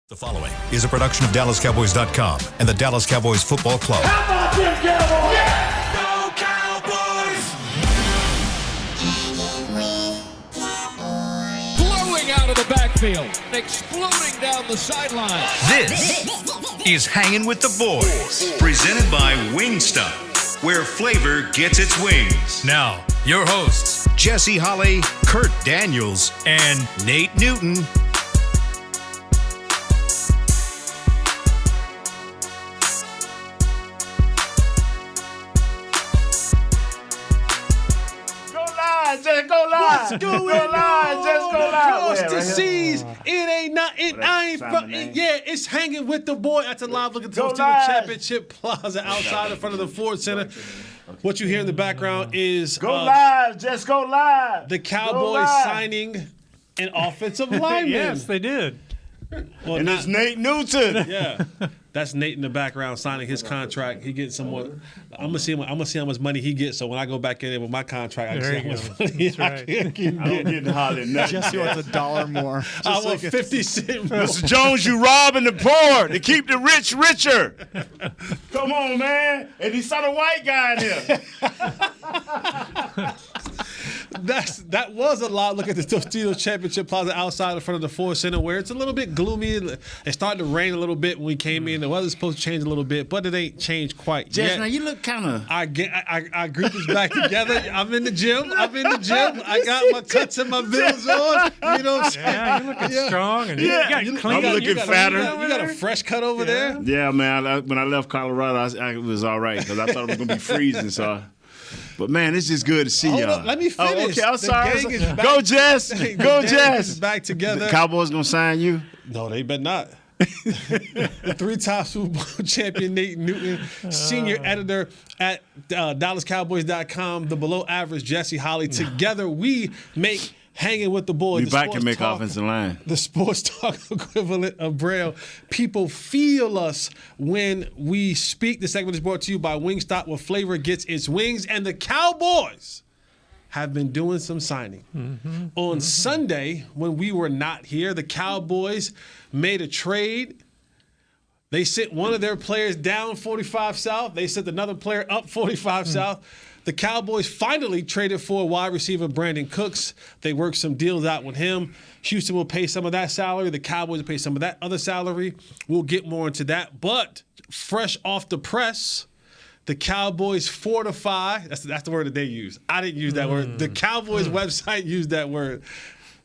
The following is a production of DallasCowboys.com and the Dallas Cowboys Football Club. How about them Cowboys? Yeah! Go Cowboys! Blowing out of the backfield, exploding down the sideline. This is Hangin' with the Boys, presented by Wingstop, where flavor gets its wings. Now, your hosts, Jesse Holley, Kurt Daniels, and Nate Newton. Just go live. What's going go live. on? Just go live. Across the seas, it ain't nothing. Yeah, it's Hanging with the Boy. That's a live look at the Championship Plaza outside in front of the Ford Center. What you hear in the background is go live. Just go live. The Cowboys signing an offensive lineman. Yes, they did. Well, and it's Nate Newton. Yeah, that's Nate in the background signing his contract. He getting some more. I'm gonna see how much money he gets. So when I go back in there with my contract, I can see how much money I can get. I don't get hardly nothing. Jesse wants $1 more. I want 50 cents more. Mr. Jones, you robbing the poor to keep the rich richer. Come on, man. And he saw the white guy in here. That was a lot. Look at the Tostitos Championship Plaza outside in front of the Ford Center, where it's a little bit gloomy. It started to rain a little bit when we came in. The weather's supposed to change a little bit, but it ain't changed quite yet. Now you look kind of. I group this back together. I'm in the gym. I got my cuts and my bills on. You know what I'm saying? Yeah, you're looking strong and I'm looking fatter. You got a fresh cut over there? Yeah, man. When I left Colorado, it was all right because I thought it was going to be freezing. But, man, it's just good to see y'all. Let me finish. Okay, I'm sorry. Go, Jess. Go, Jess. Back together. The Cowboys going to sign you? No, they better not. The three-time Super Bowl champion Nate Newton, senior editor at DallasCowboys.com, the below-average Jesse Holley. Together, we make Hanging with the Boys. We back can make offensive line. The sports talk equivalent of Braille. People feel us when we speak. This segment is brought to you by Wingstop, where flavor gets its wings. And the Cowboys have been doing some signing. On Sunday, when we were not here, the Cowboys made a trade. They sent one of their players down 45 South. They sent another player up 45 South. The Cowboys finally traded for wide receiver Brandon Cooks. They worked some deals out with him. Houston will pay some of that salary. The Cowboys will pay some of that other salary. We'll get more into that. But fresh off the press, the Cowboys fortify. That's the word that they use. I didn't use that word. The Cowboys website used that word.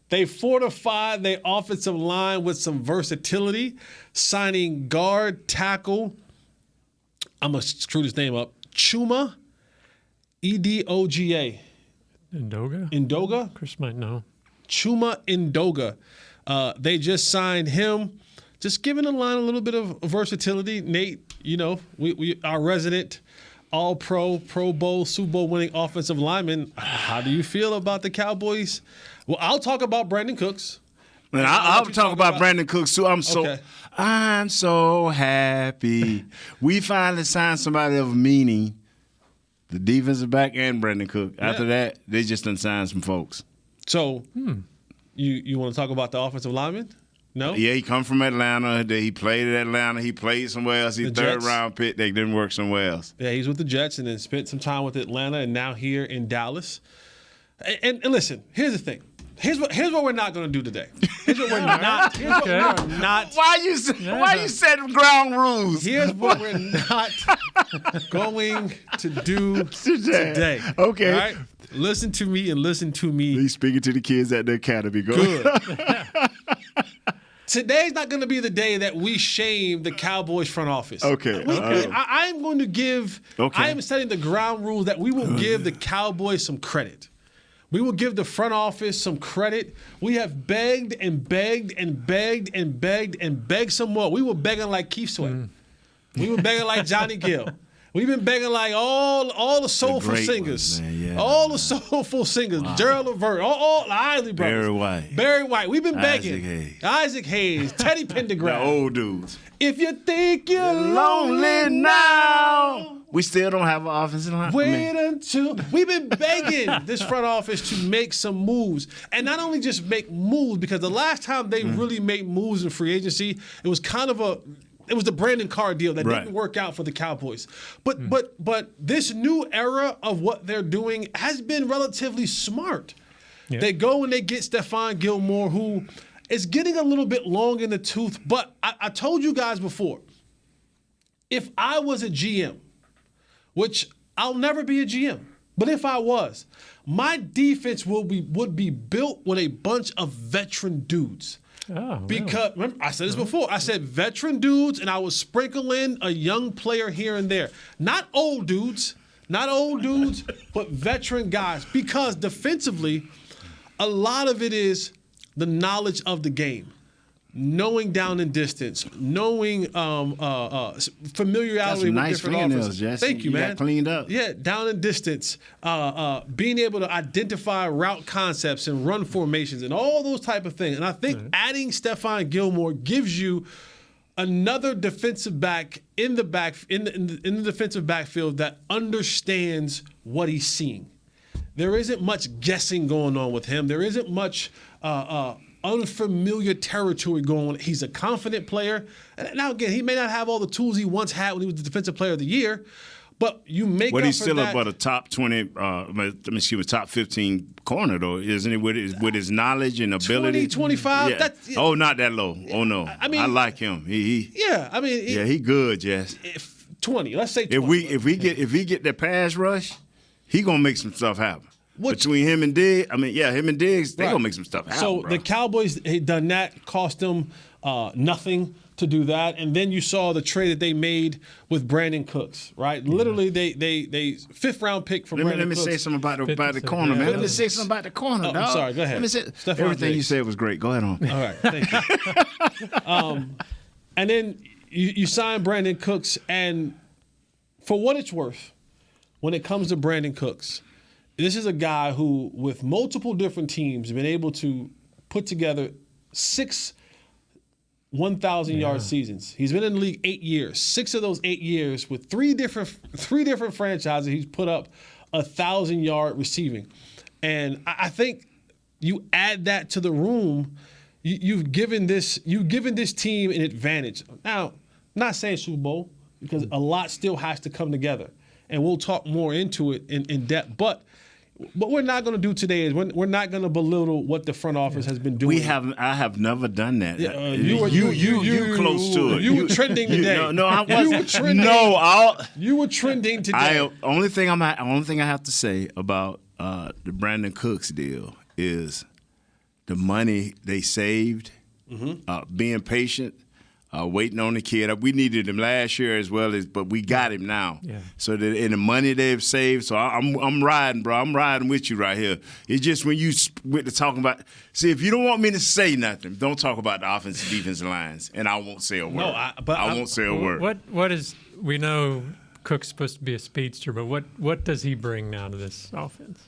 They fortified their offensive line with some versatility, signing guard, tackle. I'm going to screw this name up. Chuma. Edoga. Ndoga? Chris might know. Chuma Ndoga. They just signed him, just giving the line a little bit of versatility. Nate, you know, we our resident All-Pro, Pro Bowl, Super Bowl winning offensive lineman. How do you feel about the Cowboys? Well, I'll talk about Brandon Cooks. Man, I'll talk about Brandon Cooks too. I'm so happy. We finally signed somebody of meaning. The defensive back and Brandon Cook. After that, they just done signed some folks. So, you want to talk about the offensive lineman? No? Yeah, he come from Atlanta. He played at Atlanta. He played somewhere else. He's third-round pick. They didn't work somewhere else. Yeah, he's with the Jets and then spent some time with Atlanta and now here in Dallas. And listen, here's the thing. Here's what we're not going to do today. Here's what we're not. Here's what we're not. Why you setting ground rules? Here's what we're not going to do today. Okay. All right? Listen to me and listen to me. He's speaking to the kids at the academy. Good. Today's not going to be the day that we shame the Cowboys front office. Okay. I'm going to give. I am setting the ground rules that we will give the Cowboys some credit. We will give the front office some credit. We have begged and begged and begged and begged and begged some more. We were begging like Keith Sweat. We were begging like Johnny Gill. We've been begging like all the soulful singers. All the soulful singers. Gerald Levert, all the Isley brothers. Barry White. We've been begging. Isaac Hayes. Teddy Pendergrass. The old dudes. If you think you're lonely now, We still don't have an offensive line. Wait until we've been begging this front office to make some moves, and not only just make moves, because the last time they really made moves in free agency, it was the Brandon Carr deal that didn't work out for the Cowboys. But this new era of what they're doing has been relatively smart. Yeah. They go and they get Stephon Gilmore, who is getting a little bit long in the tooth. But I told you guys before, if I was a GM, which I'll never be a GM, but if I was, my defense would be built with a bunch of veteran dudes. Oh, because remember, I said this before. I said veteran dudes, and I would sprinkle in a young player here and there. Not old dudes, but veteran guys. Because defensively, a lot of it is the knowledge of the game. Knowing down and distance, knowing familiarity with nice different offenses. Jesse. Thank you, man. Got cleaned up. Yeah, down and distance, being able to identify route concepts and run formations and all those type of things. And I think adding Stephon Gilmore gives you another defensive back in the defensive backfield that understands what he's seeing. There isn't much guessing going on with him. There isn't much unfamiliar territory going on. He's a confident player. And now, again, he may not have all the tools he once had when he was the Defensive Player of the Year, but you make up for that. But he's still about a top 20, top 15 corner, though, isn't he? With his knowledge and ability. 20, 25. Yeah. Oh, not that low. Oh, no. I mean, I like him. He good, Jess. 20. Let's say 20. If he get that pass rush, he going to make some stuff happen. Between him and Diggs, him and Diggs, they're going to make some stuff happen. So bro. the Cowboys had done that, cost them nothing to do that. And then you saw the trade that they made with Brandon Cooks, right? Literally, they fifth-round pick for Brandon Cooks. Let me say something about the corner, man. Let me say something about the corner, dog. I'm sorry, go ahead. Let me say, everything you said was great. Go ahead on. All right, thank you. And then you sign Brandon Cooks, and for what it's worth, when it comes to Brandon Cooks, this is a guy who, with multiple different teams, has been able to put together 6 1,000-yard seasons. He's been in the league 8 years. 6 of those 8 years with three different franchises, he's put up 1,000-yard receiving. And I think you add that to the room, you've given this team an advantage. Now, I'm not saying Super Bowl, because a lot still has to come together. And we'll talk more into it in depth. But what we're not going to do today is we're not going to belittle what the front office has been doing. I have never done that. You close to it. You were trending today. No, I wasn't. You were trending. You were trending today. Only thing I have to say about the Brandon Cooks deal is the money they saved, being patient. Waiting on the kid. We needed him last year as well, but we got him now. Yeah. So in the money they've saved, so I'm riding, bro. I'm riding with you right here. It's just when you went to talking about. See, if you don't want me to say nothing, don't talk about the offensive defensive lines, and I won't say a word. I won't say a word. What is? We know Cook's supposed to be a speedster, but what does he bring now to this offense?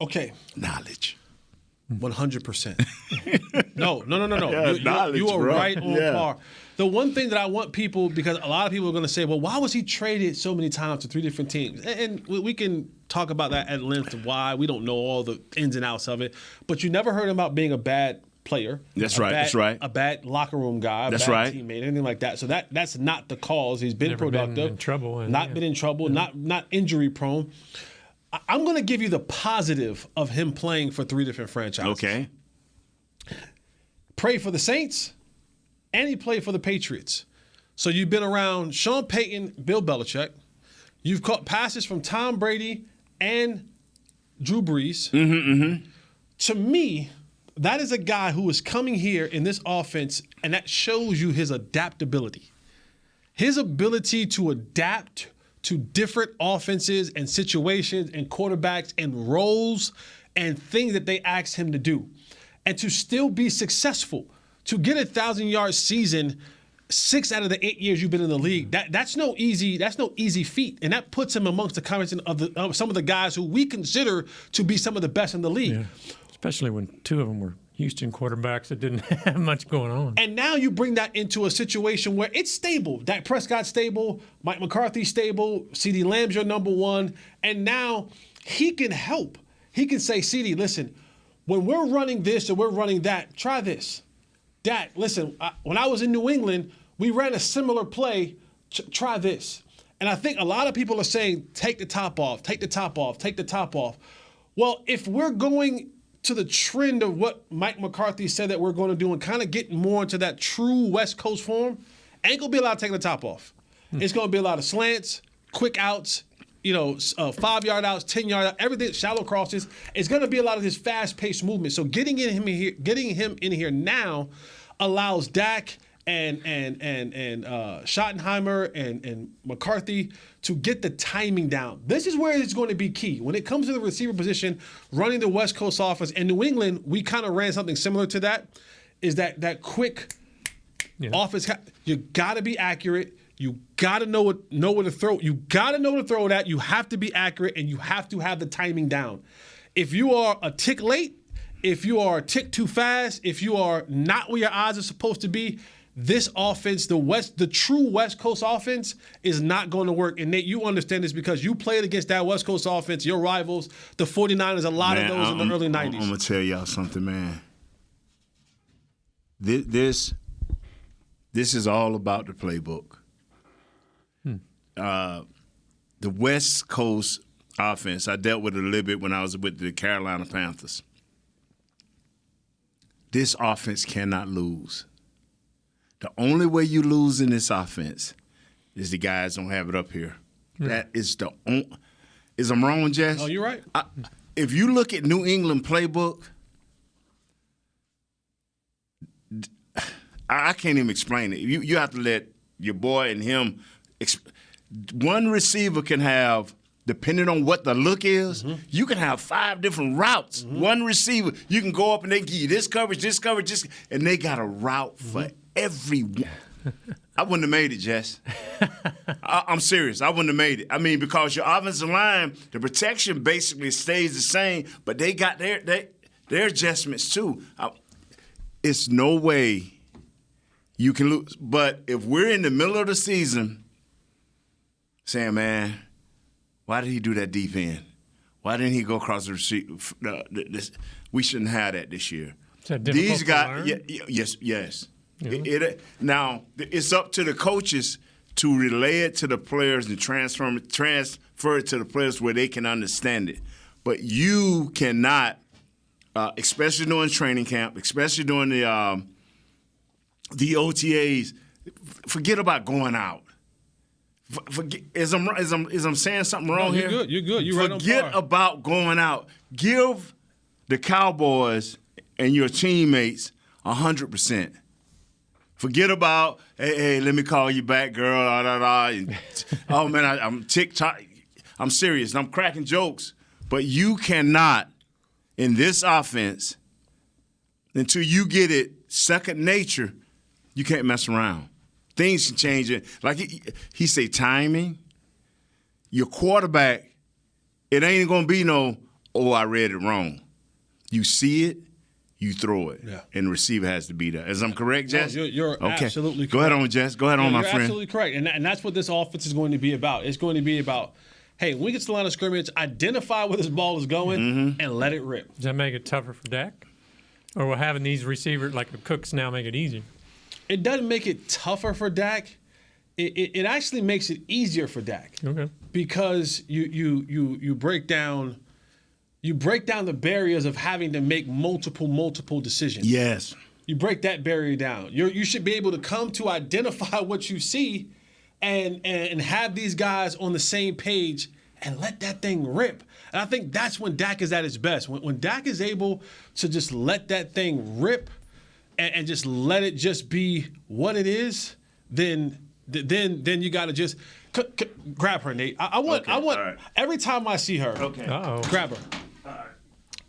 Okay, knowledge. 100%. No. Yeah, you are bro. right on par. The one thing that I want people, because a lot of people are going to say, well, why was he traded so many times to 3 different teams? And we can talk about that at length of why. We don't know all the ins and outs of it. But you never heard him about being a bad player. That's right. A bad locker room guy, that's bad right. teammate, anything like that. So that's not the cause. He's been never productive. Been in trouble. Been in trouble, not injury prone. I'm going to give you the positive of him playing for 3 different franchises. Okay. Played for the Saints, and he played for the Patriots. So you've been around Sean Payton, Bill Belichick. You've caught passes from Tom Brady and Drew Brees. To me, that is a guy who is coming here in this offense, and that shows you his adaptability. His ability to adapt to different offenses and situations and quarterbacks and roles and things that they ask him to do. And to still be successful, to get 1,000-yard season 6 out of the 8 years you've been in the league, that's no easy feat. And that puts him amongst the conversation of some of the guys who we consider to be some of the best in the league. Yeah. Especially when 2 of them were Houston quarterbacks that didn't have much going on. And now you bring that into a situation where it's stable. Dak Prescott's stable, Mike McCarthy's stable, CeeDee Lamb's your number one, and now he can help. He can say, CeeDee, listen, when we're running this or we're running that, try this. Dak, listen, when I was in New England, we ran a similar play. Try this. And I think a lot of people are saying, take the top off, take the top off, take the top off. Well, if we're going to the trend of what Mike McCarthy said that we're going to do and kind of get more into that true West Coast form, ain't going to be a lot of taking the top off. It's going to be a lot of slants, quick outs, 5-yard outs, 10-yard outs, everything, shallow crosses. It's going to be a lot of this fast-paced movement. So getting him in here now allows Dak and Schottenheimer and McCarthy to get the timing down. This is where it's going to be key. When it comes to the receiver position, running the West Coast offense, in New England, we kind of ran something similar to that, is that quick offense. You got to be accurate. You got to know where to throw. You got to know where to throw it at. You have to be accurate, and you have to have the timing down. If you are a tick late, if you are a tick too fast, if you are not where your eyes are supposed to be, this offense, the true West Coast offense, is not going to work. And Nate, you understand this because you played against that West Coast offense, your rivals, the 49ers, a lot of those in the early 90s. I'm going to tell y'all something, man. This is all about the playbook. The West Coast offense, I dealt with it a little bit when I was with the Carolina Panthers. This offense cannot lose. The only way you lose in this offense is the guys don't have it up here. That is the only. Is I'm wrong, Jess? Oh, you're right. If you look at New England playbook, I can't even explain it. You have to let your boy and him. One receiver can have, depending on what the look is, you can have 5 different routes. One receiver, you can go up and they give you this coverage, and they got a route for everyone. I wouldn't have made it, Jess. I'm serious. I wouldn't have made it. I mean, because your offensive line, the protection basically stays the same, but they got their adjustments too. It's no way you can lose. But if we're in the middle of the season saying, man, why did he do that deep end? Why didn't he go across the receiver? We shouldn't have that this year. Is that difficult These guys, to learn? yes. Yeah. Now, it's up to the coaches to relay it to the players and transfer it to the players where they can understand it. But you cannot, especially during training camp, especially during the OTAs, forget about going out. Forget, is I'm saying something wrong here? You're good. You're right on par. Forget about going out. Give the Cowboys and your teammates 100%. Forget about, hey, let me call you back, girl. And, oh man, I'm TikTok. I'm serious. I'm cracking jokes. But you cannot, in this offense, until you get it second nature, you can't mess around. Things can change. Like he say, timing. Your quarterback, it ain't gonna be no, oh, I read it wrong. You see it, you throw it, and the receiver has to be there. As I'm correct, Jess? No, you're okay. absolutely correct. Go ahead on, Jess. Go ahead on, my you're friend. Absolutely correct, and that's what this offense is going to be about. It's going to be about, hey, when we get to the line of scrimmage, identify where this ball is going and let it rip. Does that make it tougher for Dak? Or will having these receivers like the Cooks now make it easier? It doesn't make it tougher for Dak. It actually makes it easier for Dak. Okay. Because you break down the barriers of having to make multiple decisions. Yes. You break that barrier down. You should be able to come to identify what you see and have these guys on the same page and let that thing rip. And I think that's when Dak is at his best. When Dak is able to just let that thing rip and just let it just be what it is, then you got to just grab her, Nate. I want right. Every time I see her, grab her. All right.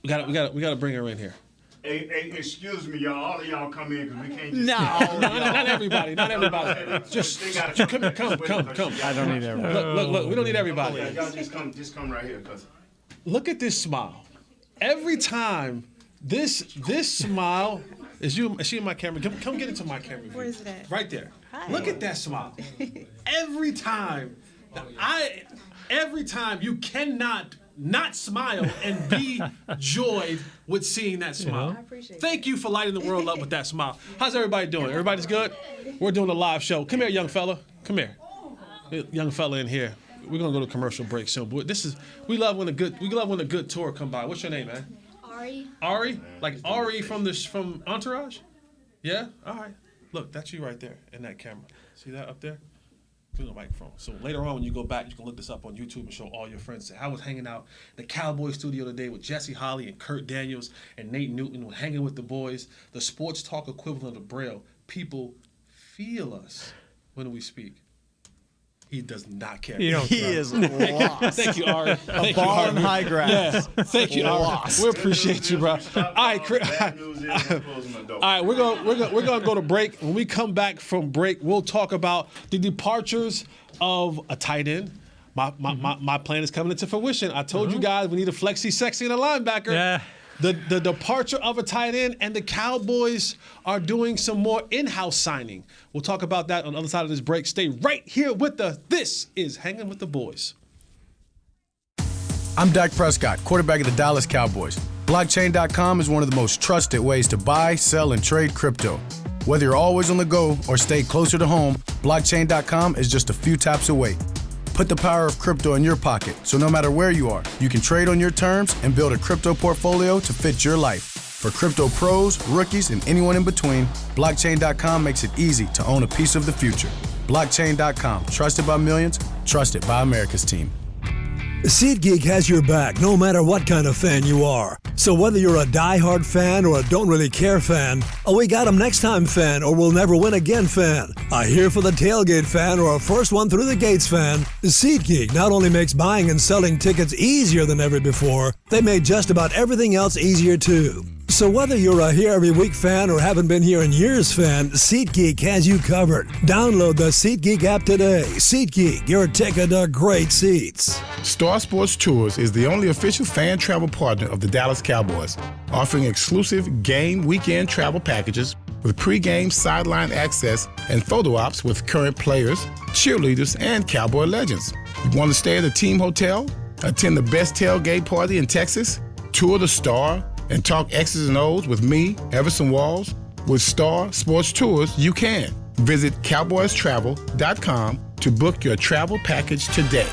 We got to bring her in here. Hey, excuse me, y'all. All of y'all come in because we can't just No, not everybody. Just come. I don't need everybody. Look. We don't need everybody. Y'all just come right here, cause Look at this smile. Every time This smile is she in my camera? Come get into my camera view. Where is it at? Right there. Hi. Look at that smile. Every time you cannot not smile and be joyed with seeing that smile. I appreciate Thank you for lighting the world up with that smile. How's everybody doing? Everybody's good? We're doing a live show. Come here, young fella. Come here. Young fella in here. We're gonna go to commercial break soon. But we love when a good tour come by. What's your name, man? Ari. Ari? Like Ari from Entourage? Yeah? All right. Look, that's you right there in that camera. See that up there? Through the microphone. So later on when you go back, you can look this up on YouTube and show all your friends. I was hanging out in the Cowboys studio today with Jesse Holly and Kurt Daniels and Nate Newton, hanging with the boys, the sports talk equivalent of Braille. People feel us when we speak. He does not care. You don't He care. is lost. Thank you, Ari. A ball in high grass. Yeah. Thank you, Ari. Lost. We appreciate you, bro. All right, Chris. All right, we're gonna go to break. When we come back from break, we'll talk about the departures of a tight end. My plan is coming into fruition. I told you guys we need a flexi sexy and a linebacker. Yeah. The departure of a tight end, and the Cowboys are doing some more in-house signing. We'll talk about that on the other side of this break. Stay right here with us. This is Hanging with the Boys. I'm Dak Prescott, quarterback of the Dallas Cowboys. Blockchain.com is one of the most trusted ways to buy, sell, and trade crypto. Whether you're always on the go or stay closer to home, Blockchain.com is just a few taps away. Put the power of crypto in your pocket, so no matter where you are, you can trade on your terms and build a crypto portfolio to fit your life. For crypto pros, rookies, and anyone in between, Blockchain.com makes it easy to own a piece of the future. Blockchain.com, trusted by millions, trusted by America's team. SeatGeek has your back no matter what kind of fan you are. So whether you're a die-hard fan or a don't really care fan, a we got 'em next time fan or we'll never win again fan, a here for the tailgate fan or a first one through the gates fan, SeatGeek not only makes buying and selling tickets easier than ever before, they made just about everything else easier too. So whether you're a here every week fan or haven't been here in years fan, SeatGeek has you covered. Download the SeatGeek app today. SeatGeek, your ticket to great seats. Star Sports Tours is the only official fan travel partner of the Dallas Cowboys, offering exclusive game weekend travel packages with pre-game sideline access and photo ops with current players, cheerleaders, and Cowboy legends. You want to stay at a team hotel, attend the best tailgate party in Texas, tour the Star, and talk X's and O's with me, Everson Walls? With Star Sports Tours, you can. Visit cowboystravel.com to book your travel package today.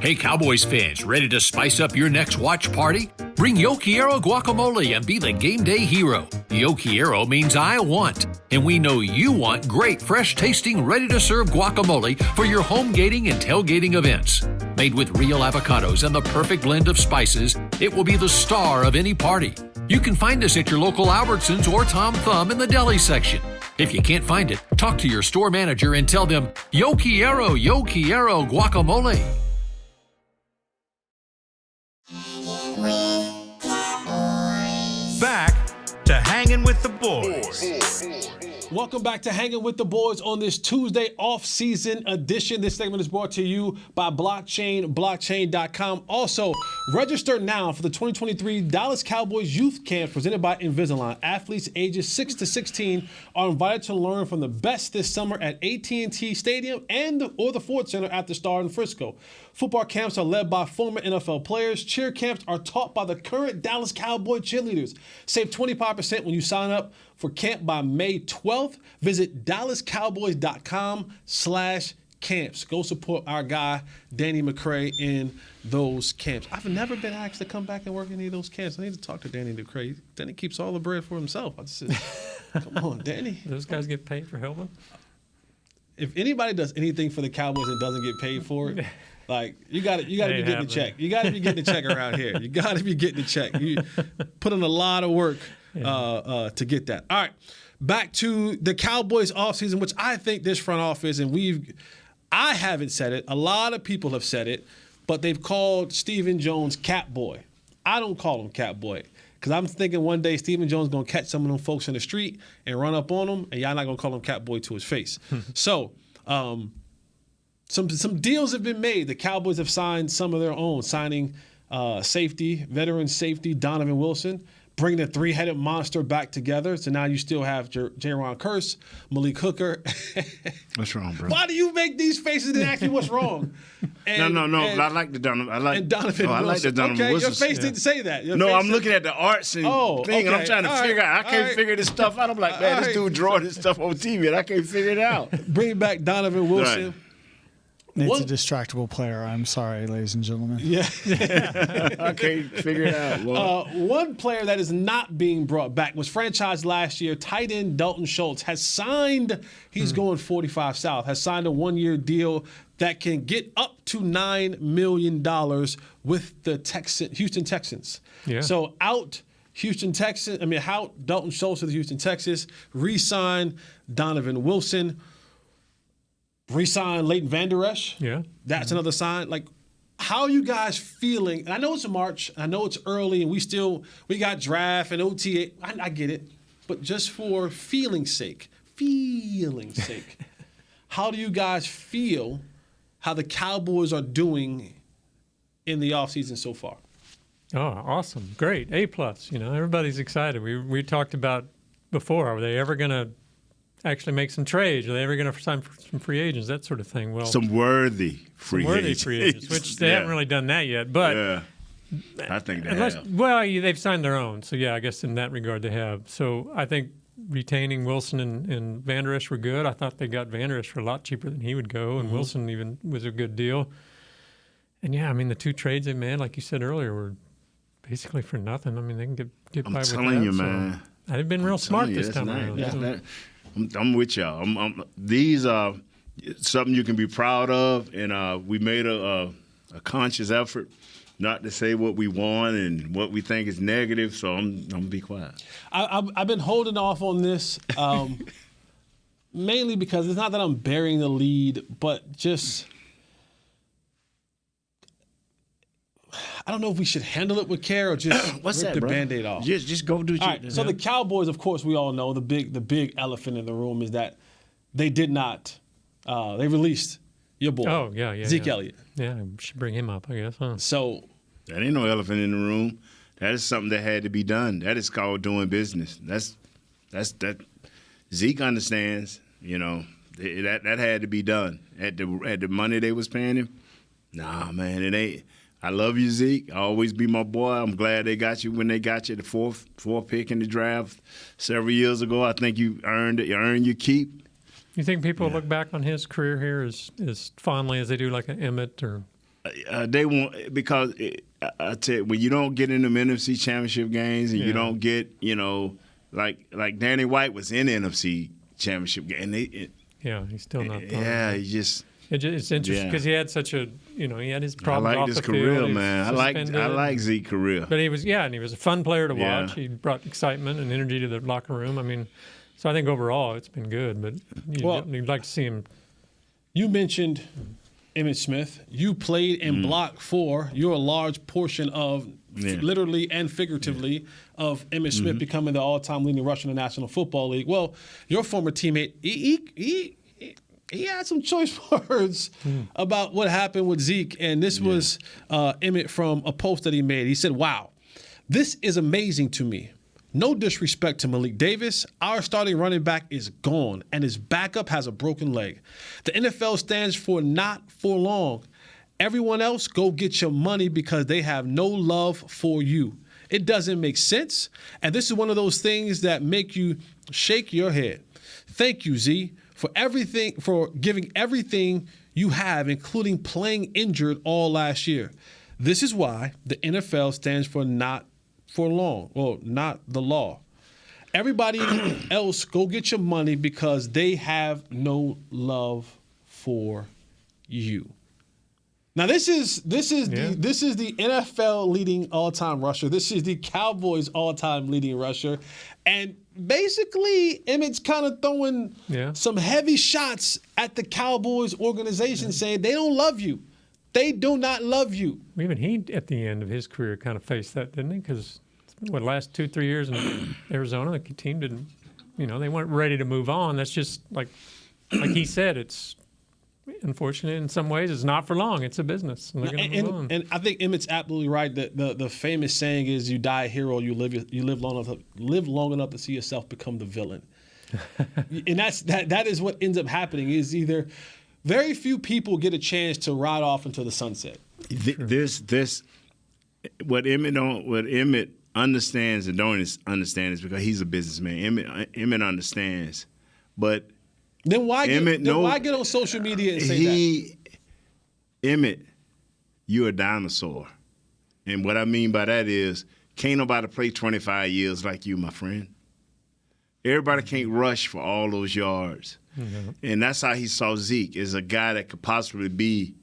Hey Cowboys fans, ready to spice up your next watch party? Bring Yo Quiero guacamole and be the game day hero. Yo Quiero means I want, and we know you want great, fresh-tasting, ready-to-serve guacamole for your home gating and tailgating events. Made with real avocados and the perfect blend of spices, it will be the star of any party. You can find us at your local Albertsons or Tom Thumb in the deli section. If you can't find it, talk to your store manager and tell them, Yo Quiero guacamole. Back to Hanging with the Boys. Welcome back to Hanging with the Boys on this Tuesday off-season edition. This segment is brought to you by blockchain.com. Also, register now for the 2023 Dallas Cowboys Youth Camp presented by Invisalign. Athletes ages 6 to 16 are invited to learn from the best this summer at AT&T Stadium or the Ford Center at the Star in Frisco. Football camps are led by former NFL players. Cheer camps are taught by the current Dallas Cowboy cheerleaders. Save 25% when you sign up for camp by May 12th. Visit dallascowboys.com/camps. Go support our guy, Danny McCray, in those camps. I've never been asked to come back and work in any of those camps. I need to talk to Danny McCray. Danny keeps all the bread for himself. I just said, come on, Danny. Those guys get paid for helping? If anybody does anything for the Cowboys and doesn't get paid for it, like you got to be getting the check. You got to be getting the check around here. You got to be getting the check. You put in a lot of work to get that. All right, back to the Cowboys offseason, which I think this front office, and I haven't said it. A lot of people have said it, but they've called Stephen Jones Cat Boy. I don't call him Cat Boy because I'm thinking one day Stephen Jones is going to catch some of them folks in the street and run up on them, and y'all not going to call him Cat Boy to his face. So, Some deals have been made. The Cowboys have signed some of their own, signing veteran safety Donovan Wilson, bring the three-headed monster back together. So now you still have Jaron Kearse, Malik Hooker. What's wrong, bro? Why do you make these faces and ask me what's wrong? No. I like the Donovan. I like Donovan. I like the Donovan Okay, Wilson. your face didn't say that. I'm looking at the arts and thing, and I'm trying to figure out. I can't figure this stuff out. I'm like, man, this dude drawing this stuff on TV, and I can't figure it out. Bring back Donovan Wilson. Right. Needs a distractible player. I'm sorry, ladies and gentlemen. Yeah. I can't figure it out. One player that is not being brought back was franchised last year. Tight end Dalton Schultz has signed, he's going 45 South, has signed a one-year deal that can get up to $9 million with the Houston Texans. Yeah. So out Dalton Schultz to the Houston Texans, re-sign Donovan Wilson, re-sign Leighton Vander Esch. Yeah. That's another sign. Like, how are you guys feeling? And I know it's March. I know it's early, and we got draft and OTA. I get it. But just for feeling's sake, how do you guys feel how the Cowboys are doing in the offseason so far? Oh, awesome. Great. A+. Everybody's excited. We talked about before, are they ever going to actually make some trades? Are they ever going to sign some free agents? That sort of thing. Well, some worthy free agents, which they haven't really done that yet. But I think they have. Well, they've signed their own. So, yeah, I guess in that regard they have. So I think retaining Wilson and Vander Esch were good. I thought they got Vander Esch for a lot cheaper than he would go, and Wilson even was a good deal. And, yeah, the two trades they made, like you said earlier, were basically for nothing. They can get by with that. I'm telling you, man. They've been real smart this time around. I'm with y'all. These are something you can be proud of, and we made a conscious effort not to say what we want and what we think is negative. So I'm gonna be quiet. I've been holding off on this mainly because it's not that I'm burying the lead, but just I don't know if we should handle it with care or just rip the Band-Aid off. Just go do. All right. So the Cowboys, of course, we all know the big elephant in the room is that they did not. They released your boy. Oh yeah. Zeke Elliott. Yeah, we should bring him up, I guess. Huh? So that ain't no elephant in the room. That is something that had to be done. That is called doing business. That's that. Zeke understands. That had to be done at the money they was paying him. Nah, man, it ain't. I love you, Zeke. I'll always be my boy. I'm glad they got you when they got you the fourth pick in the draft several years ago. I think you earned it. You earned your keep. You think people look back on his career here as fondly as they do like an Emmitt or? They won't, because I tell you, when you don't get in them NFC Championship games and you don't get, like Danny White was in the NFC Championship game. He's still not. He just. It's interesting because he had such a, he had his problems off the field. I like his career, man. I like Zeke's career. But he was a fun player to watch. He brought excitement and energy to the locker room. So I think overall it's been good. But you'd like to see him. You mentioned Emmitt Smith. You played and blocked for a large portion of, literally and figuratively, of Emmitt Smith becoming the all-time leading rusher in the National Football League. Well, your former teammate, he had some choice words about what happened with Zeke, and this was Emmitt from a post that he made. He said, "Wow, this is amazing to me. No disrespect to Malik Davis. Our starting running back is gone, and his backup has a broken leg. The NFL stands for not for long. Everyone else, go get your money because they have no love for you. It doesn't make sense, and this is one of those things that make you shake your head. Thank you, Z, for giving everything you have, including playing injured all last year. This is why the NFL stands for not for long, well, not the law. Everybody else, go get your money because they have no love for you." Now this is the NFL leading all-time rusher. This is the Cowboys all-time leading rusher, and basically Emmitt's kind of throwing some heavy shots at the Cowboys organization, saying they don't love you. They do not love you. Even he, at the end of his career, kind of faced that, didn't he? Because last 2-3 years in Arizona, the team didn't, they weren't ready to move on. That's just like he said, it's unfortunately, in some ways, it's not for long. It's a business. And they're going to move on. And I think Emmitt's absolutely right. That the famous saying is, "You die a hero, you live long enough to see yourself become the villain." And that is what ends up happening. Is either very few people get a chance to ride off into the sunset. What Emmitt understands and don't understand is because he's a businessman. Emmitt understands, but then why get on social media and say that? Emmitt, you're a dinosaur, and what I mean by that is can't nobody play 25 years like you, my friend. Everybody can't rush for all those yards, and that's how he saw Zeke as a guy that could possibly be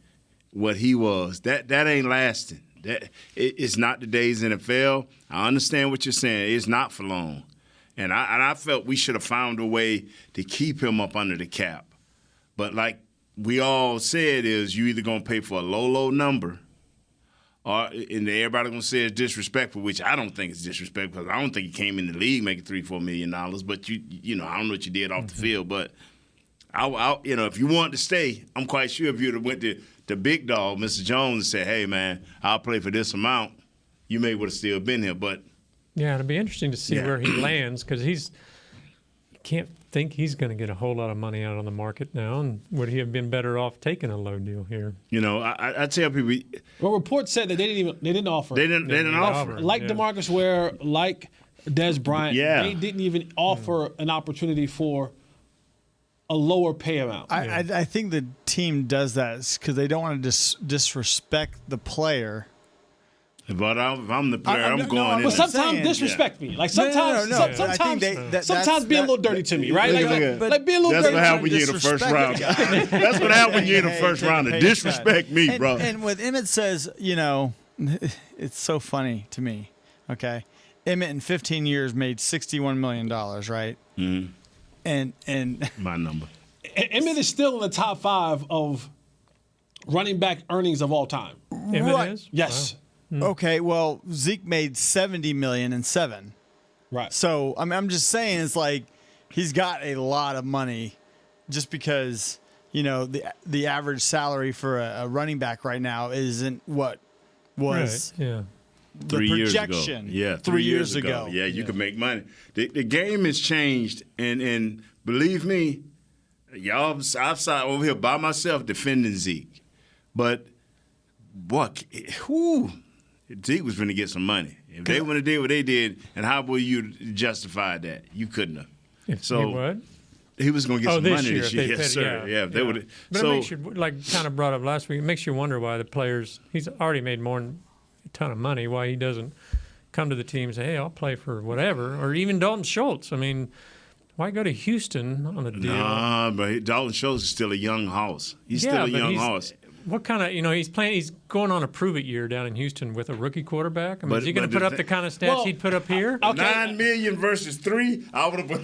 what he was. That ain't lasting. It's not today's NFL. I understand what you're saying. It's not for long. And I felt we should have found a way to keep him up under the cap. But like we all said is you either going to pay for a low number and everybody going to say it's disrespectful, which I don't think it's disrespectful because I don't think he came in the league making $3-4 million. But, you know, I don't know what you did off the field. But, if you want to stay, I'm quite sure if you would have went to the big dog, Mr. Jones, and said, hey, man, I'll play for this amount, you may would have still been here. But yeah, it'll be interesting to see where he lands because you can't think he's going to get a whole lot of money out on the market now. And would he have been better off taking a low deal here? You know, I tell people. Well, reports said that they didn't offer. They didn't offer. Like DeMarcus Ware, like Des Bryant, they didn't even offer an opportunity for a lower pay amount. I think the team does that because they don't want to disrespect the player. But if I'm the player, I'm going in. But sometimes disrespect me. Like sometimes, sometimes be a little dirty to me, right? Like be a little dirty. That's what happened when you're in the first round. That's what happened when you're in the first round. To disrespect me, bro. And what Emmitt says, it's so funny to me. Okay, Emmitt in 15 years made $61 million, right? Mm-hmm. And my number. Emmitt is still in the top 5 of running back earnings of all time. Emmitt is? Yes. Wow. Okay, well, Zeke made $70 million in 7. Right. So I'm just saying, it's like he's got a lot of money, just because the average salary for a running back right now isn't what was. Right. Yeah. The 3 years ago. projection. Yeah, 3 years ago. Yeah, you can make money. The game has changed, and believe me, y'all, I've sat over here by myself defending Zeke, but what? Zeke was going to get some money. If they would have did what they did, and how would you justify that? You couldn't have. He was going to get some money this year. Yes, sir. Yeah, they would. But it makes you, like kind of brought up last week, it makes you wonder why the players, he's already made more than a ton of money, why he doesn't come to the team and say, hey, I'll play for whatever. Or even Dalton Schultz. I mean, why go to Houston on the deal? Nah, but Dalton Schultz is still a young horse. He's still a young horse. What kind of, he's going on a prove-it year down in Houston with a rookie quarterback. I mean, is he going to put up the kind of stats he'd put up here? Okay. $9 million versus 3, I would have put.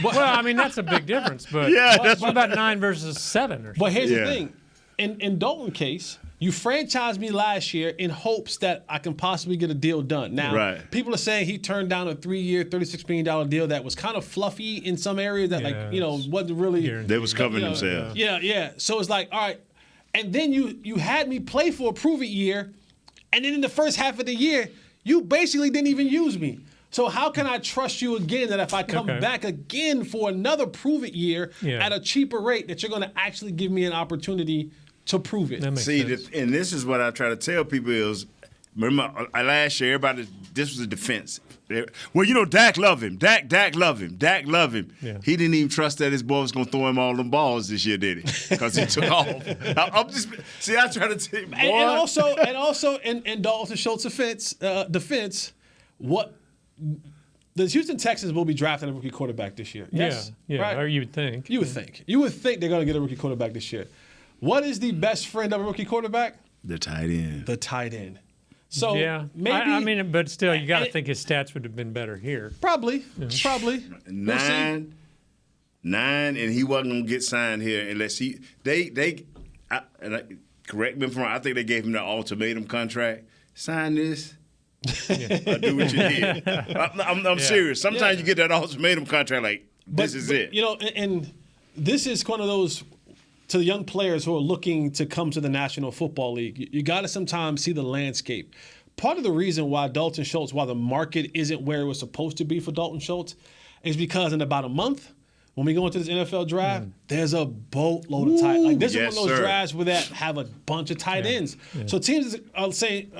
Well, I mean, that's a big difference. But what about 9 versus 7 or something? But here's the thing. In Dalton's case, you franchised me last year in hopes that I can possibly get a deal done. Now, people are saying he turned down a 3-year, $36 million deal that was kind of fluffy in some areas that, wasn't really. They was covering themselves. Yeah. So it's like, all right. And then you had me play for a prove-it year, and then in the first half of the year, you basically didn't even use me. So how can I trust you again that if I come back again for another prove-it year at a cheaper rate, that you're going to actually give me an opportunity to prove it? See, and this is what I try to tell people is, remember last year, this was a defense. Well, Dak loved him. Dak loved him. Dak loved him. Yeah. He didn't even trust that his boy was going to throw him all them balls this year, did he? Because he took off. I try to tell you, boy. And also, in Dalton Schultz's defense, what the Houston Texans will be drafting a rookie quarterback this year. Yes? Yeah, right? Or you would think. You would think they're going to get a rookie quarterback this year. What is the best friend of a rookie quarterback? The tight end. The tight end. So maybe I mean, but still, you got to think his stats would have been better here. Probably. 9, and he wasn't gonna get signed here unless correct me if I'm wrong. I think they gave him the ultimatum contract. Sign this. Or do what you did. I'm serious. Sometimes you get that ultimatum contract like this is it. And this is one of those to the young players who are looking to come to the National Football League, you got to sometimes see the landscape. Part of the reason why Dalton Schultz, why the market isn't where it was supposed to be for Dalton Schultz, is because in about a month, when we go into this NFL draft, there's a boatload of tight. Like this is one of those drafts where that have a bunch of tight ends. Yeah. So teams are saying,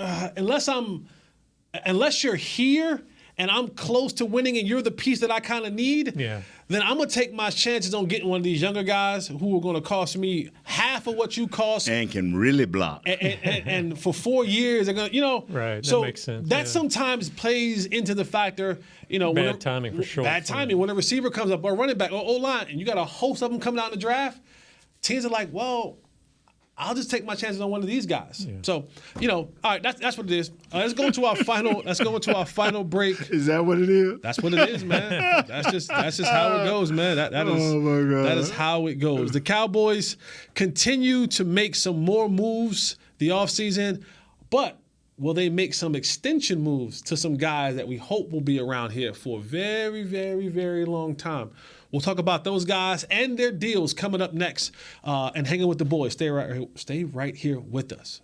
unless you're here and I'm close to winning and you're the piece that I kind of need, then I'm going to take my chances on getting one of these younger guys who are going to cost me half of what you cost. And can really block. And for 4 years, they're going to, Right, so that makes sense. That sometimes plays into the factor, bad timing for sure. Bad timing. When a receiver comes up or a running back or O-line, and you got a host of them coming out in the draft, teams are like, well, I'll just take my chances on one of these guys. Yeah. So, all right, that's what it is. Let's go into our final. Let's go into our final break. Is that what it is? That's what it is, man. That's just how it goes, man. That is how it goes. The Cowboys continue to make some more moves the offseason, but will they make some extension moves to some guys that we hope will be around here for a very, very, very long time? We'll talk about those guys and their deals coming up next, and Hanging with the Boys. Stay right here with us.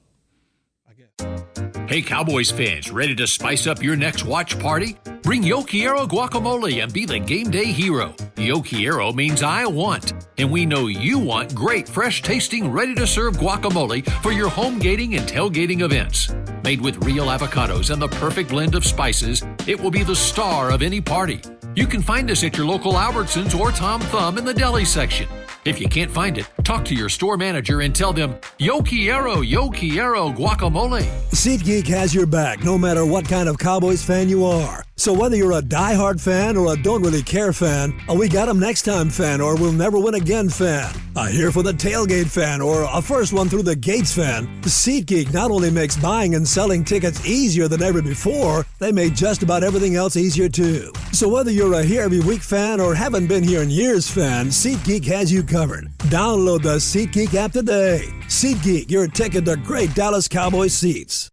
Hey, Cowboys fans, ready to spice up your next watch party? Bring Yo Quiero guacamole and be the game day hero. Yo Quiero means I want, and we know you want great, fresh-tasting, ready-to-serve guacamole for your home gating and tailgating events. Made with real avocados and the perfect blend of spices, it will be the star of any party. You can find us at your local Albertsons or Tom Thumb in the deli section. If you can't find it, talk to your store manager and tell them, Yo Quiero guacamole. SeatGeek has your back no matter what kind of Cowboys fan you are. So whether you're a diehard fan or a don't really care fan, a we got 'em next time fan or we'll never win again fan, a here for the tailgate fan or a first one through the gates fan, SeatGeek not only makes buying and selling tickets easier than ever before, they make just about everything else easier too. So whether you're a here every week fan or haven't been here in years fan, SeatGeek has you covered. Download the SeatGeek app today. SeatGeek, your ticket to great Dallas Cowboys seats.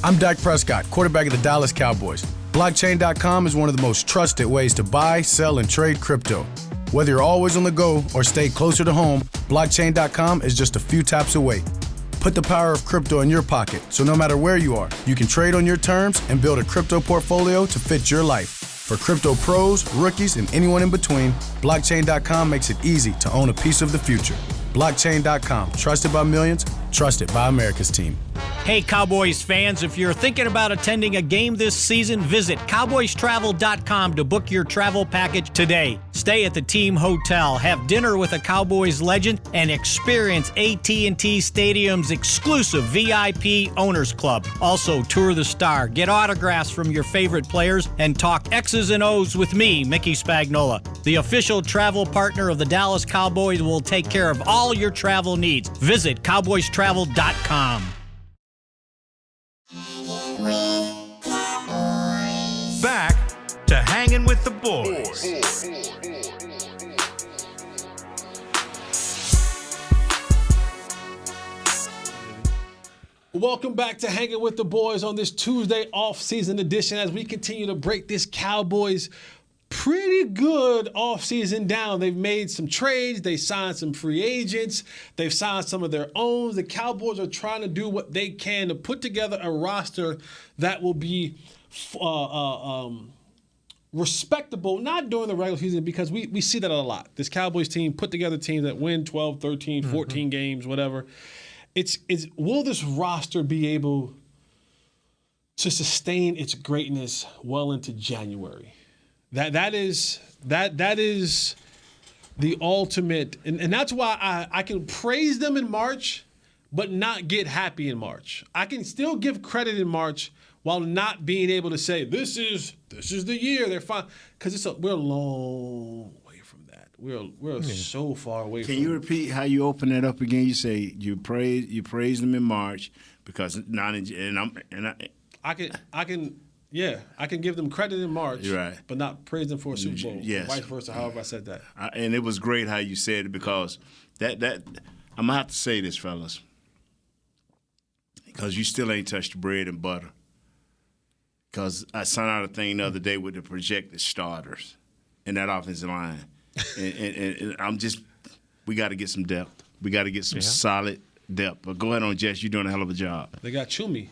I'm Dak Prescott, quarterback of the Dallas Cowboys. Blockchain.com is one of the most trusted ways to buy, sell, and trade crypto. Whether you're always on the go or stay closer to home, Blockchain.com is just a few taps away. Put the power of crypto in your pocket, so no matter where you are, you can trade on your terms and build a crypto portfolio to fit your life. For crypto pros, rookies, and anyone in between, Blockchain.com makes it easy to own a piece of the future. Blockchain.com, trusted by millions, trusted by America's team. Hey, Cowboys fans, if you're thinking about attending a game this season, visit cowboystravel.com to book your travel package today. Stay at the team hotel, have dinner with a Cowboys legend, and experience AT&T Stadium's exclusive VIP Owners Club. Also, tour the Star, get autographs from your favorite players, and talk X's and O's with me, Mickey Spagnola. The official travel partner of the Dallas Cowboys will take care of all your travel needs. Visit cowboystravel.com. Back to Hanging with the Boys. Welcome back to Hanging with the Boys on this Tuesday off-season edition as we continue to break this Cowboys pretty good off-season down. They've made some trades. They signed some free agents. They've signed some of their own. The Cowboys are trying to do what they can to put together a roster that will be respectable, not during the regular season, because we see that a lot. This Cowboys team put together teams that win 12, 13, 14 games, whatever. Will this roster be able to sustain its greatness well into January? That is the ultimate, and that's why I can praise them in March, but not get happy in March. I can still give credit in March while not being able to say this is the year they're fine, because we're a long way from that. We're so far away. Can you repeat how you open that up again? You say you praise them in March because not in I can give them credit in March, right, but not praise them for a Super Bowl. Yes. Vice versa, however I said that. And it was great how you said it, because that I'm gonna have to say this, fellas, because you still ain't touched the bread and butter. Because I sent out a thing the other day with the projected starters in that offensive line, and we got to get some depth. We got to get some solid depth. But go ahead on, Jess. You're doing a hell of a job. They got Chumi,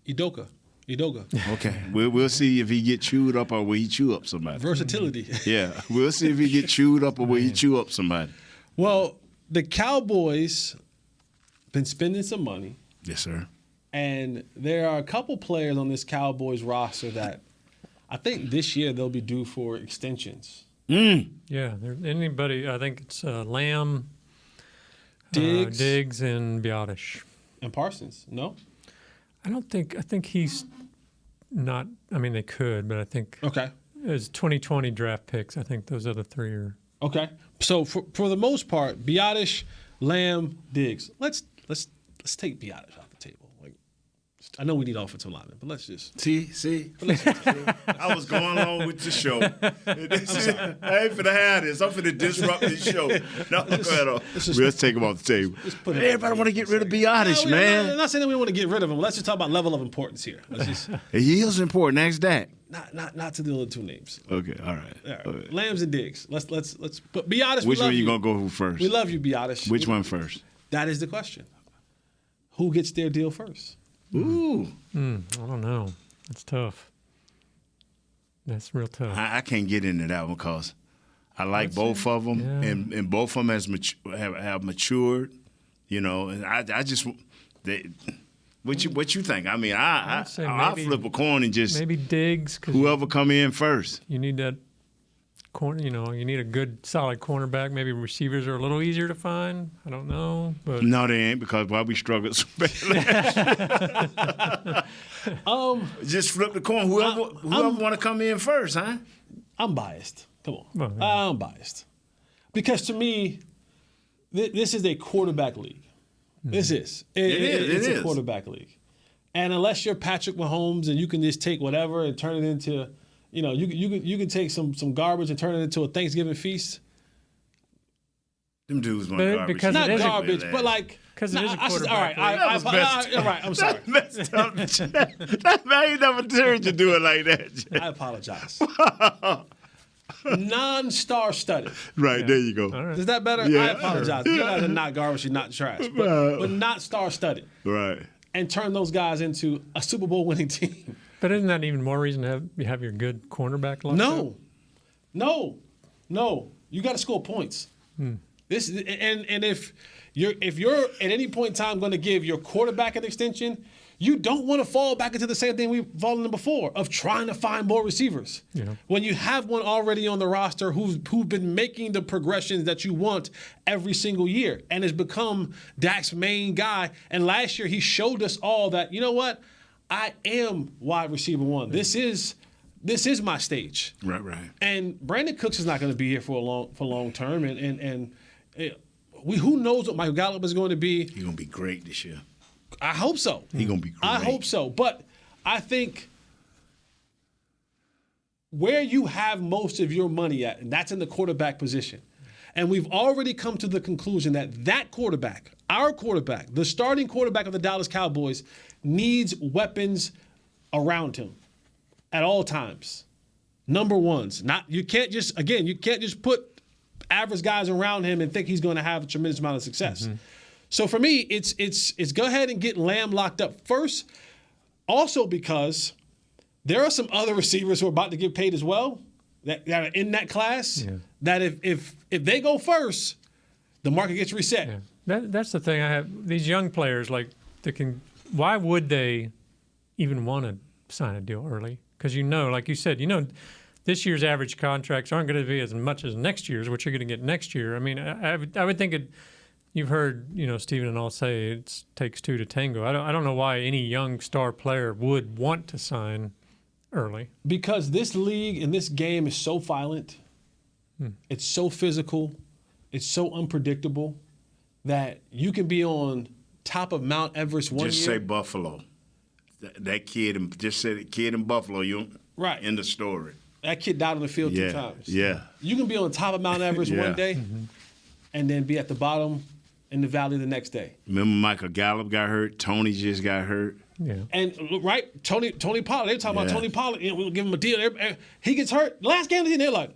Idoka. Okay. We'll see if he get chewed up or will he chew up somebody. Versatility. Yeah. We'll see if he get chewed up or will he chew up somebody. Well, the Cowboys been spending some money. Yes, sir. And there are a couple players on this Cowboys roster that I think this year they'll be due for extensions. Yeah, anybody. I think it's Lamb, Diggs, and Biotish. And Parsons. No? I think he's not. I mean, they could, but I think as 2020 draft picks, I think those other three are. Okay. So for the most part, Biotish, Lamb, Diggs. Let's take Biotish off the table. Like, I know we need offensive linemen, but let's just see. I was going along with the show. I ain't finna have this. I'm finna disrupt this show. No, go ahead on. Let's take him off the table. Everybody want to get rid of Biotish, man. I'm not saying that we want to get rid of him. Let's just talk about level of importance here. Let's just he is important. Ask that. Not to the other two names. Okay, all right. Lambs and Diggs. Let's but Biotish. Which one you gonna go first? We love you, Biotish. Which one first? That is the question. Who gets their deal first? Ooh. I don't know. That's tough. That's real tough. I can't get into that one because I like both of them, and both of them have matured. You know, and I just what you think? I mean, I flip a coin and just maybe Diggs. Whoever come in first. You need that corner. You know, you need a good, solid cornerback. Maybe receivers are a little easier to find. I don't know, but no, they ain't because we struggled so badly. Just flip the coin. Whoever want to come in first, huh? I'm biased. Come on, I'm biased because to me, this is a quarterback league. This is. It's a quarterback league. And unless you're Patrick Mahomes and you can just take whatever and turn it into, you can take some garbage and turn it into a Thanksgiving feast. Them dudes want garbage. Because not garbage, but like. Because it is a quarterback. All right, I'm sorry. Messed up. I ain't never heard you do it like that. I apologize. Non-star studded. Right, there you go. Right. Is that better? Yeah. I apologize. You guys are not garbage, you're not trash. But not star studded. Right. And turn those guys into a Super Bowl winning team. But isn't that even more reason to have your good cornerback locked up? No. You got to score points. This and if you're at any point in time going to give your quarterback an extension, you don't want to fall back into the same thing we've fallen in before of trying to find more receivers. Yeah. When you have one already on the roster who've been making the progressions that you want every single year and has become Dak's main guy. And last year he showed us all that, you know what? I am wide receiver one. This is my stage. Right. And Brandon Cooks is not going to be here for long term. And who knows what Michael Gallup is going to be. He's going to be great this year. I hope so. He's going to be great. I hope so. But I think where you have most of your money at, and that's in the quarterback position. And we've already come to the conclusion that quarterback, our quarterback, the starting quarterback of the Dallas Cowboys, needs weapons around him at all times. Number ones. You can't just put average guys around him and think he's going to have a tremendous amount of success. Mm-hmm. So for me, it's go ahead and get Lamb locked up first. Also because there are some other receivers who are about to get paid as well that are in that class. Yeah. That if they go first, the market gets reset. Yeah. That's the thing I have. These young players why would they even want to sign a deal early? Because like you said, this year's average contracts aren't going to be as much as next year's, what you're going to get next year. I mean, I would think you've heard, Stephen and all say it takes two to tango. I don't know why any young star player would want to sign early. Because this league and this game is so violent. It's so physical. It's so unpredictable that you can be on top of Mount Everest one year. Just say Buffalo. That kid, just say the kid in Buffalo. You right in the story. That kid died on the field 2 times. Yeah. You can be on top of Mount Everest one day and then be at the bottom in the valley the next day. Remember Michael Gallup got hurt? Tony just got hurt. Yeah. And Tony Pollard. They were talking about Tony Pollard. We'll give him a deal. He gets hurt. The last game of the year, they're like,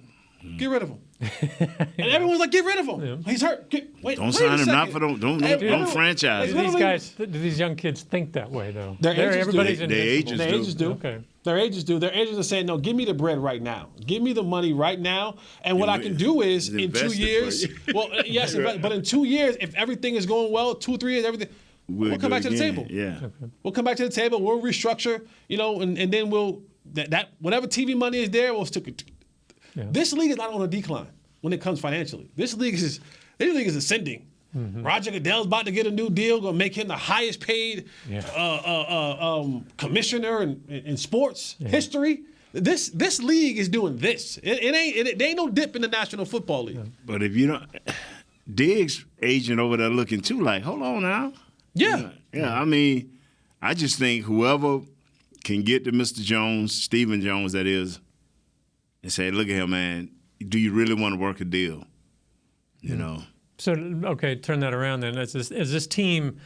get rid of him. And everyone's like, get rid of him. Yeah. He's hurt. Don't sign him. Not for don't franchise. Do these young kids think that way though? Their agents do. Okay. Their agents do. Their agents are saying, no, give me the bread right now. Give me the money right now. And what I can do is in 2 years. Well, yes, but in 2 years, if everything is going well, 2 3 years, everything. We'll come back to the table. Yeah. Okay. We'll come back to the table. We'll restructure, and then we'll that whatever TV money is there, we'll stick it. Yeah. This league is not on a decline when it comes financially. This league is ascending. Mm-hmm. Roger Goodell's about to get a new deal, gonna make him the highest paid commissioner in sports history. This league is doing this. It ain't no dip in the National Football League. But if you don't, Diggs' agent over there looking too like, hold on now. Yeah. I mean, I just think whoever can get to Mr. Jones, Stephen Jones, that is, and say, look at him, man. Do you really want to work a deal? You know. So, okay, turn that around then. As this team,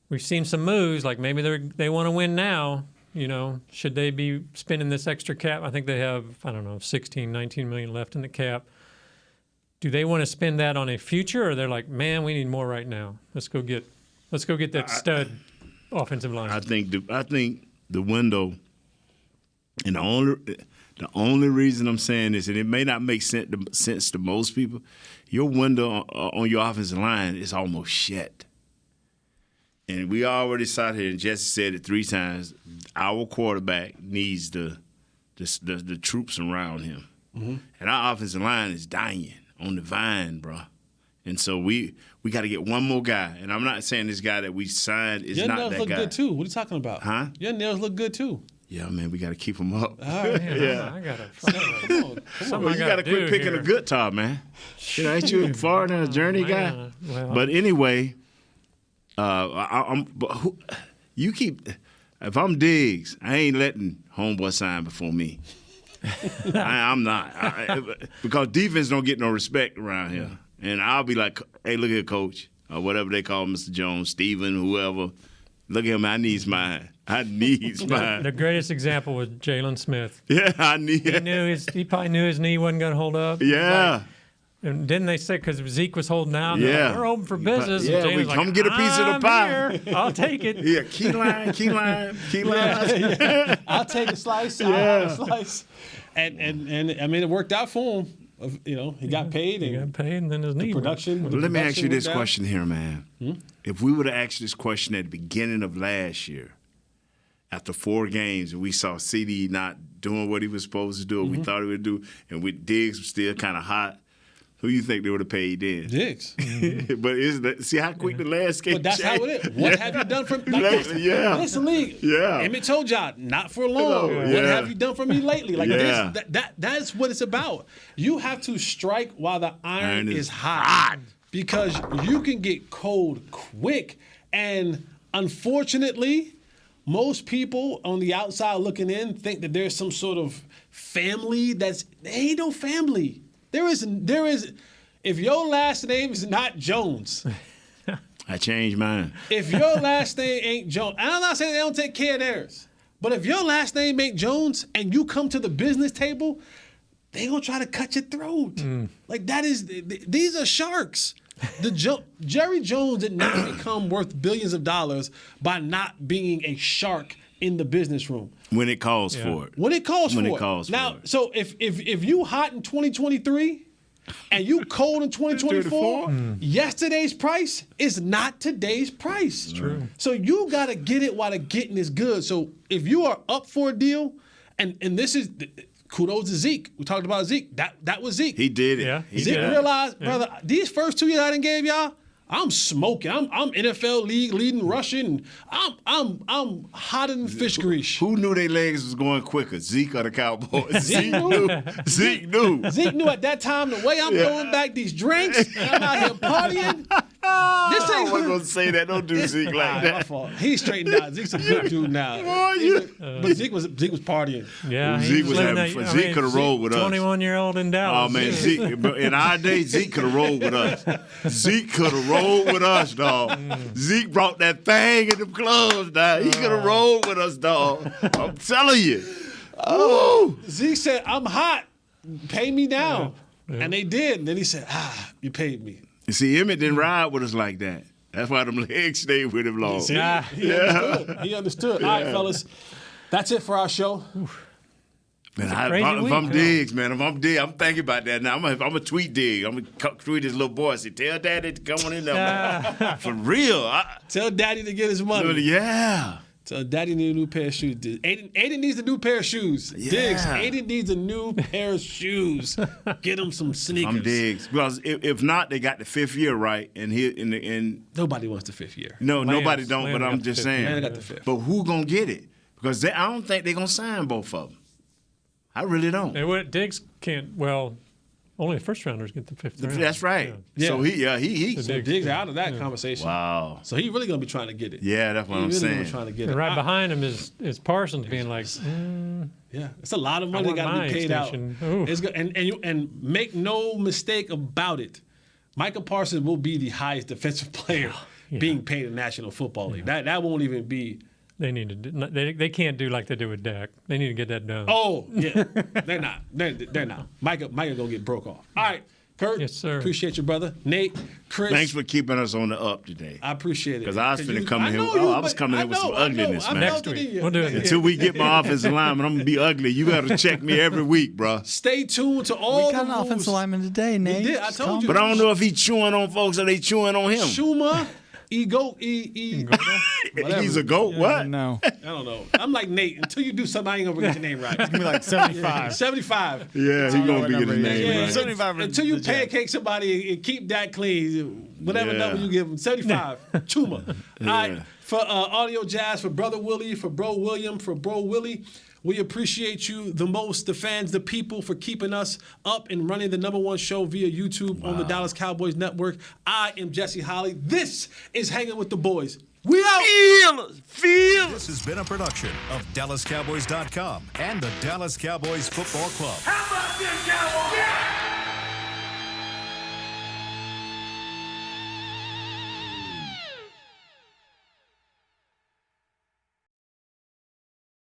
we've seen some moves, like maybe they want to win now. You know, should they be spending this extra cap? I think they have, 16, 19 million left in the cap. Do they want to spend that on a future, or they're like, man, we need more right now. Let's go get that stud offensive line. I think the window, and the only reason I'm saying this, and it may not make sense to most people, your window on your offensive line is almost shut. And we already sat here, and Jesse said it 3 times. Our quarterback needs the troops around him, and our offensive line is dying on the vine, bro. And so we got to get one more guy. And I'm not saying this guy that we signed is not that guy. Your nails look good too. What are you talking about? Huh? Your nails look good too. Yeah, man, we got to keep them up. All right, yeah. I got to. Well, you got to quit picking a good top, man. You know, ain't you a foreigner, a journey guy? But anyway, if I'm Diggs, I ain't letting homeboy sign before me. I'm not. Because defense don't get no respect around here. And I'll be like, hey, look here, coach, or whatever they call Mr. Jones, Steven, whoever. Look at him, I needs mine. The greatest example was Jalen Smith. Yeah, he probably knew his knee wasn't going to hold up. Yeah. And didn't they say, because Zeke was holding out, yeah, like, we're open for business. Yeah, and we come get a piece of the pie. Here. I'll take it. Yeah, key line. Yeah. I'll take a slice. I'll have a slice. And I mean, it worked out for him. You know, he got paid. And then his knee production. Let me ask you this question here, man. If we would have asked this question at the beginning of last year, after 4 games, and we saw CD not doing what he was supposed to do, or we thought he would do, and with Diggs was still kind of hot, who you think they would have paid then? Diggs. But see how quick the landscape changed? But that's how it is. What have you done for me? Listen, league. Yeah. Emmitt told y'all, not for long. What have you done for me lately? Like that's what it's about. You have to strike while the iron is hot. Because you can get cold quick. And unfortunately, most people on the outside looking in think that there's some sort of family there ain't no family. There is. If your last name is not Jones, I changed mine. If your last name ain't Jones, and I'm not saying they don't take care of theirs, but if your last name ain't Jones and you come to the business table, they gonna try to cut your throat. Like that is. These are sharks. Jerry Jones did not become worth billions of dollars by not being a shark in the business room. When it calls for it. When it calls for it. Now, so if you hot in 2023 and you cold in 2024, yesterday's price is not today's price. It's true. So you got to get it while the getting is good. So if you are up for a deal, and this is kudos to Zeke. We talked about Zeke. That was Zeke. He did it. Yeah, Zeke realized, brother, these first 2 years I done gave y'all, I'm smoking. I'm NFL league leading rushing. I'm hotter than fish grease. Who knew their legs was going quicker, Zeke or the Cowboys? Zeke knew. Zeke knew. Zeke knew at that time the way I'm throwing back these drinks and I'm out here partying. This ain't I wasn't gonna say that. Don't do Zeke like that. My fault. He's straightened out. Zeke's a good dude now. But Zeke was partying. Yeah, Zeke was having. Zeke could have rolled with us. 21-year-old in Dallas. Oh man, Zeke. In our day, Zeke could have rolled with us. Zeke could have rolled with us, dog. Zeke brought that thing in the clubs, dog. He could have rolled with us, dog. I'm telling you. Zeke said, "I'm hot. Pay me now." And they did. And then he said, you paid me. You see, Emmitt didn't ride with us like that. That's why them legs stayed with him long. See, he understood. All right, fellas. That's it for our show. Man, if I'm Diggs, I'm thinking about that now. I'm a tweet Diggs. I'm gonna tweet his little boy. Say, tell Daddy to come on in there, man. For real. Tell Daddy to get his money. Yeah. Tell Daddy needs a new pair of shoes. Aiden needs a new pair of shoes. Yeah. Diggs, Aiden needs a new pair of shoes. Get him some sneakers. I'm Diggs. Because if not, they got the 5th year right. And nobody wants the 5th year. No, nobody don't. But I'm just saying. They got the 5th. But who gonna get it? Because I don't think they're gonna sign both of them. I really don't. And Diggs can't. Well, only the first rounders get the 5th round. That's right. Yeah. So So Diggs out of that conversation. Wow. So he really gonna be trying to get it. Yeah, that's what I'm really saying. Gonna be trying to get And it. right behind him is Parsons being like, yeah, it's a lot of money that got to be paid extension. out. It's good, and make no mistake about it, Micah Parsons will be the highest defensive player being paid in the National Football League. That won't even be. They need to. They can't do like they do with Dak. They need to get that done. Oh yeah, they're not. They're not. Micah gonna get broke off. All right, Kurt. Yes, sir. Appreciate you, brother. Nate, Chris. Thanks for keeping us on the up today. I appreciate it. Because I was finna come in here. I was coming in with some ugliness, man. Next week. We'll do it. Until we get my offensive lineman, I'm going to be ugly. You got to check me every week, bro. Stay tuned to all We got the an moves. offensive lineman today, Nate. We did. I told you. But I don't know if he's chewing on folks or they chewing on him. Schumer. He's a goat. What? No. I don't know. I'm like Nate. Until you do something, I ain't gonna get your name right. It's gonna be like 75. 75. Yeah, he's going to be his name Yeah, right. 75 until you pancake somebody and keep that clean, whatever number you give them, 75. Chuma. All right. For Audio Jazz, for Brother Willie, for Bro William, for Bro Willie, we appreciate you the most, the fans, the people, for keeping us up and running the #1 show via YouTube on the Dallas Cowboys Network. I am Jesse Holly. This is Hanging with the Boys. We out. Feel. This has been a production of DallasCowboys.com and the Dallas Cowboys Football Club. How about this, Cowboys?